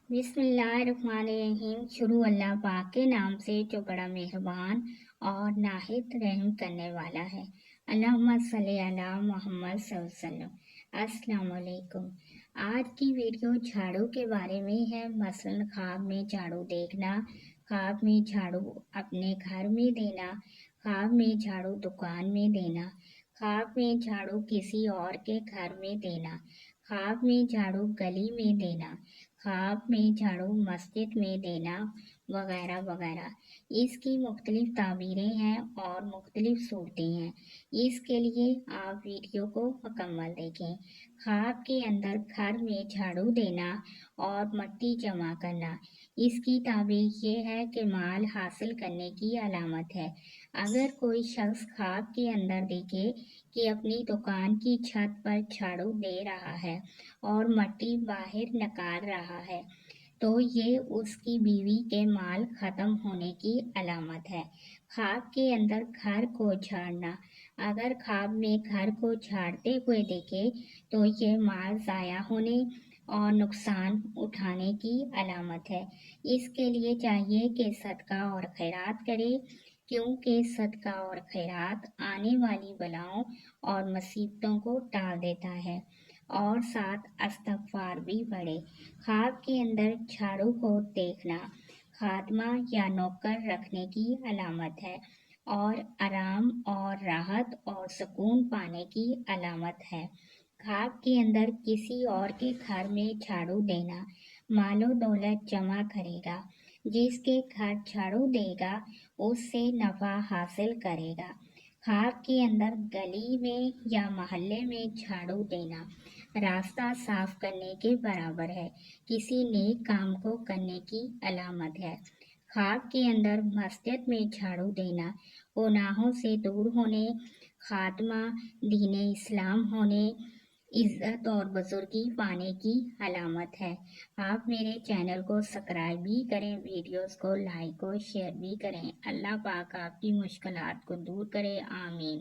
बिस्मिल्लाहिर्रहमानिर्रहीम। शुरू अल्लाह पाक के नाम से जो बड़ा मेहरबान और नाहित रहम करने वाला है। अल्लाहुम्मा सल्ली अला मुहम्मद सल्लल्लाहु अलैहि वसल्लम। अस्सलाम वालेकुम। आज की वीडियो झाड़ू के बारे में है। मसलन ख्वाब में झाड़ू देखना, ख्वाब में झाड़ू अपने घर में देना, ख्वाब में झाड़ू दुकान में देना, ख्वाब में झाड़ू किसी और के घर में देना, ख्वाब में झाड़ू गली में देना, ख्वाब में झाड़ू मस्जिद में देना, वगैरह वगैरह। इसकी मुख्तलिफ ताबीरें हैं और मुख्तलिफ सूरतें हैं। इसके लिए आप वीडियो को मुकम्मल देखें। ख्वाब के अंदर घर में झाड़ू देना और मट्टी जमा करना, इसकी ताबीर ये है कि माल हासिल करने की अलामत है। अगर कोई शख्स ख्वाब के अंदर देखे कि अपनी दुकान की छत पर झाड़ू दे रहा है और मट्टी बाहर निकाल रहा है, तो ये उसकी बीवी के माल खत्म होने की अलामत है। ख्वाब के अंदर घर को झाड़ना, अगर ख्वाब में घर को झाड़ते हुए देखे तो ये माल ज़ाया होने और नुकसान उठाने की अलामत है। इसके लिए चाहिए कि सदका और खैरात करे, क्योंकि सदका और खैरात आने वाली बलाओं और मुसीबतों को टाल देता है और साथ इस्तग़फ़ार भी पढ़े। ख्वाब के अंदर झाड़ू को देखना खादमा या नौकर रखने की अलामत है और आराम और राहत और सुकून पाने की अलामत है। ख्वाब के अंदर किसी और के घर में झाड़ू देना मालो दौलत जमा करेगा, जिसके घर झाड़ू देगा उससे नफ़ा हासिल करेगा। ख्वाब के अंदर गली में या मोहल्ले में झाड़ू देना रास्ता साफ करने के बराबर है, किसी नेक काम को करने की अलामत है। ख्वाब के अंदर मस्जिद में झाड़ू देना गुनाहों से दूर होने, खात्मा दीन इस्लाम होने, इज़्ज़त और बुजुर्गी पाने की अलामत है। आप मेरे चैनल को सब्सक्राइब भी करें, वीडियोस को लाइक और शेयर भी करें। अल्लाह पाक आपकी मुश्किलात को दूर करे। आमीन।